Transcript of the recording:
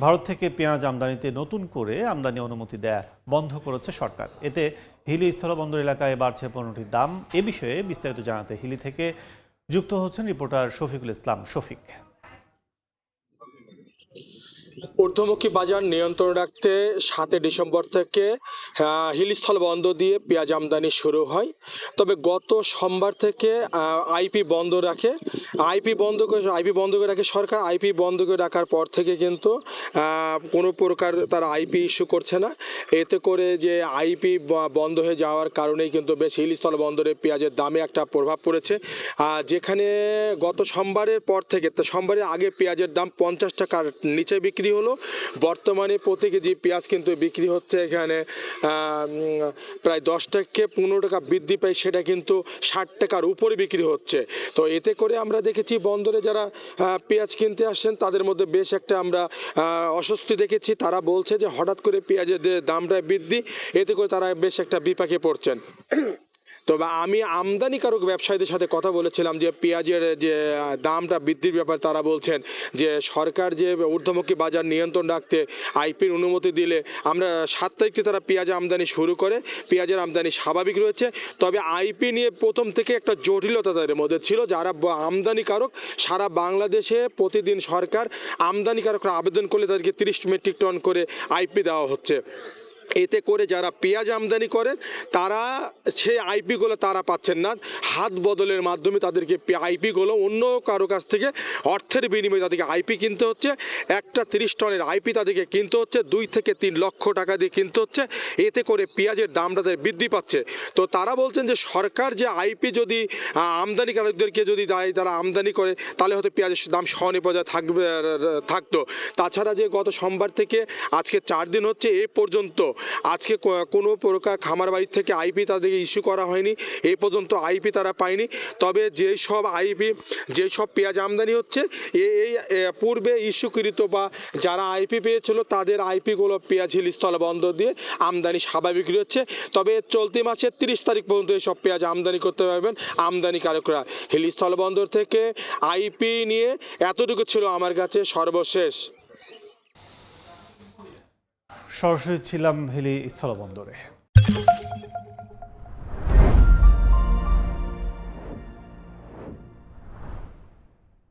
ভারত থেকে পেঁয়াজ আমদানিতে নতুন করে আমদানি অনুমতি দেয়া বন্ধ করেছে সরকার। এতে হিলি স্থলবন্দর এলাকায় বাড়ছে পণ্যটির দাম। এ বিষয়ে বিস্তারিত জানাতে হিলি থেকে যুক্ত হচ্ছেন রিপোর্টার শফিকুল ইসলাম শফিক। ঊর্ধ্বমুখী বাজার নিয়ন্ত্রণ রাখতে 7 ডিসেম্বর থেকে হিলিস্থল বন্দর দিয়ে পেঁয়াজ আমদানি শুরু হয়। তবে গত সোমবার থেকে আইপি বন্ধ রাখে সরকার। আইপি বন্ধ করে রাখার পর থেকে কিন্তু কোনো প্রকার তারা আইপি ইস্যু করছে না। এতে করে যে আইপি বন্ধ হয়ে যাওয়ার কারণেই কিন্তু বেশ হিলিস্থল বন্দরে পেঁয়াজের দামে একটা প্রভাব পড়েছে। যেখানে গত সোমবারের পর থেকে, সোমবারের আগে পেঁয়াজের দাম 50 টাকার নিচে বিক্রি হলো। বর্তমানে প্রতি কেজি পেঁয়াজ কিন্তু বিক্রি হচ্ছে এখানে প্রায় 10 থেকে 15 টাকা বৃদ্ধি পায়, সেটা কিন্তু 60 টাকার উপরে বিক্রি হচ্ছে। তো এতে করে আমরা দেখেছি বন্দরে যারা পেঁয়াজ কিনতে আসছেন তাদের মধ্যে বেশ একটা আমরা অস্বস্তি দেখেছি। তারা বলছে যে হঠাৎ করে পেঁয়াজের দামটা বৃদ্ধি, এতে করে তারা বেশ একটা বিপাকে পড়ছেন। তবে আমি আমদানিকারক ব্যবসায়ীদের সাথে কথা বলেছিলাম যে পেঁয়াজের যে দামটা বৃদ্ধির ব্যাপারে তারা বলছেন যে সরকার যে ঊর্ধ্বমুখী বাজার নিয়ন্ত্রণ রাখতে আইপির অনুমতি দিলে আমরা 7 তারিখ থেকে তারা পেঁয়াজ আমদানি শুরু করে, পেঁয়াজের আমদানি স্বাভাবিক রয়েছে। তবে আইপি নিয়ে প্রথম থেকে একটা জটিলতা তাদের মধ্যে ছিল। যারা আমদানিকারক সারা বাংলাদেশে প্রতিদিন সরকার আমদানিকারকরা আবেদন করলে তাদেরকে 30 মেট্রিক টন করে আইপি দেওয়া হচ্ছে। এতে করে যারা পেঁয়াজ আমদানি করেন তারা সেই আইপিগুলো তারা পাচ্ছেন না। হাত বদলের মাধ্যমে তাদেরকে আইপিগুলো অন্য কারো কাছ থেকে অর্থের বিনিময়ে তাদেরকে আইপি কিনতে হচ্ছে। একটা 30 টনের আইপি তাদেরকে কিনতে হচ্ছে 2 থেকে 3 লক্ষ টাকা দিয়ে কিনতে হচ্ছে। এতে করে পেঁয়াজের দাম তাদের বৃদ্ধি পাচ্ছে। তো তারা বলছেন যে সরকার যে আইপি যদি আমদানিকারকদেরকে যদি দেয়, তারা আমদানি করে, তাহলে হয়তো পেঁয়াজের দাম সহনীয় পর্যায়ে থাকতো। তাছাড়া যে গত সোমবার থেকে আজকে 4 দিন হচ্ছে, এ পর্যন্ত আজকে কোনো প্রকার খামার বাড়ির থেকে আইপি তাদেরকে ইস্যু করা হয়নি। এই পর্যন্ত আইপি তারা পায়নি। তবে যেসব পেঁয়াজ আমদানি হচ্ছে এই পূর্বে ইস্যুকৃত বা যারা আইপি পেয়েছিল তাদের আইপিগুলো পেঁয়াজ হিলিস্থল বন্দর দিয়ে আমদানি স্বাভাবিক হচ্ছে। তবে চলতি মাসের 30 তারিখ পর্যন্ত এইসব পেঁয়াজ আমদানি করতে পারবেন আমদানিকারকরা। হিলিস্থল বন্দর থেকে আইপি নিয়ে এতটুকু ছিল আমার কাছে সর্বশেষ। সরাসরি ছিলাম হিলি স্থলবন্দরে।